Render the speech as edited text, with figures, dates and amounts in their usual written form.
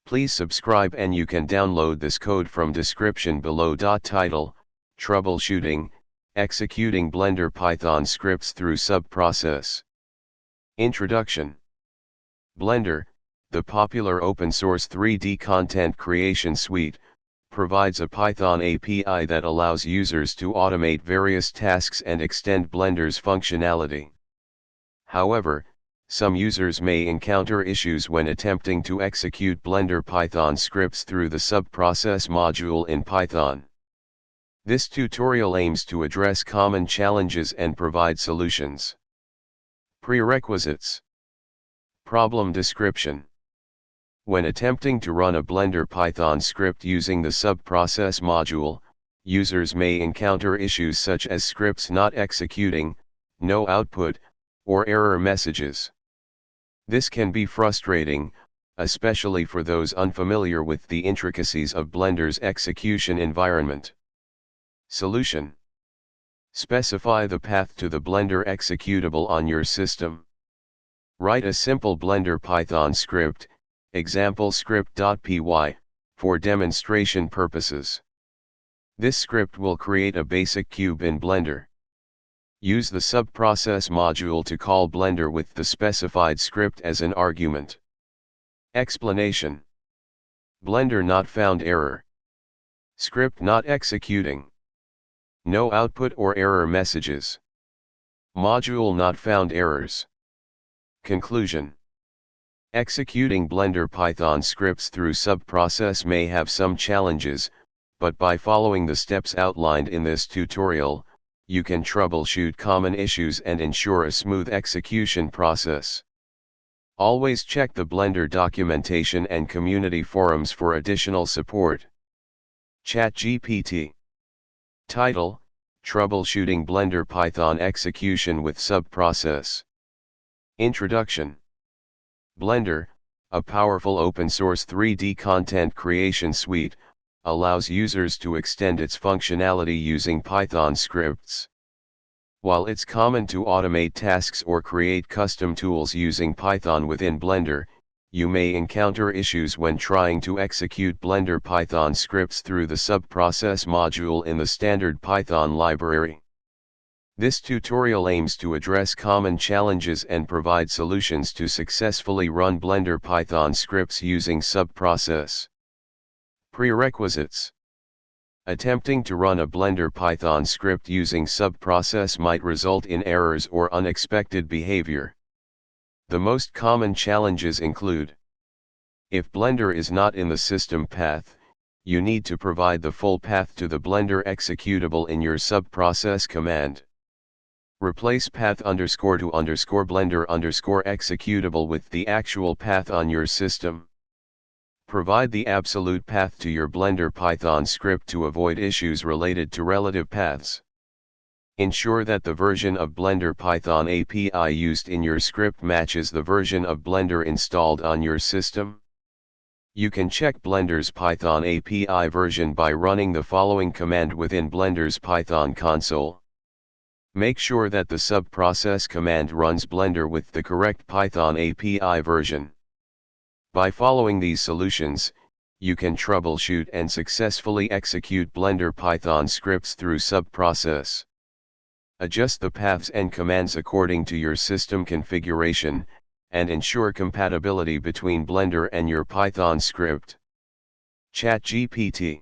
Please subscribe and you can download this code from description below. Title: Troubleshooting, Executing Blender Python Scripts Through Subprocess. Introduction. Blender, the popular open-source 3D content creation suite, provides a Python API that allows users to automate various tasks and extend Blender's functionality. However, some users may encounter issues when attempting to execute Blender Python scripts through the Subprocess module in Python. This tutorial aims to address common challenges and provide solutions. Prerequisites. Problem description. When attempting to run a Blender Python script using the Subprocess module, users may encounter issues such as scripts not executing, no output, or error messages. This can be frustrating, especially for those unfamiliar with the intricacies of Blender's execution environment. Solution. Specify the path to the Blender executable on your system. Write a simple Blender Python script, example script.py, for demonstration purposes. This script will create a basic cube in Blender. Use the Subprocess module to call Blender with the specified script as an argument. Explanation. Blender not found error. Script not executing. No output or error messages. Module not found errors. Conclusion. Executing Blender Python scripts through Subprocess may have some challenges, but by following the steps outlined in this tutorial, you can troubleshoot common issues and ensure a smooth execution process. Always check the Blender documentation and community forums for additional support. ChatGPT. Title: Troubleshooting Blender Python Execution with Subprocess. Introduction. Blender, a powerful open-source 3D content creation suite, allows users to extend its functionality using Python scripts. While it's common to automate tasks or create custom tools using Python within Blender, you may encounter issues when trying to execute Blender Python scripts through the Subprocess module in the standard Python library. This tutorial aims to address common challenges and provide solutions to successfully run Blender Python scripts using Subprocess. Prerequisites. Attempting to run a Blender Python script using Subprocess might result in errors or unexpected behavior. The most common challenges include: if Blender is not in the system path, you need to provide the full path to the Blender executable in your Subprocess command. Replace path _to Blender executable with the actual path on your system. Provide the absolute path to your Blender Python script to avoid issues related to relative paths. Ensure that the version of Blender Python API used in your script matches the version of Blender installed on your system. You can check Blender's Python API version by running the following command within Blender's Python console. Make sure that the Subprocess command runs Blender with the correct Python API version. By following these solutions, you can troubleshoot and successfully execute Blender Python scripts through Subprocess. Adjust the paths and commands according to your system configuration, and ensure compatibility between Blender and your Python script. ChatGPT.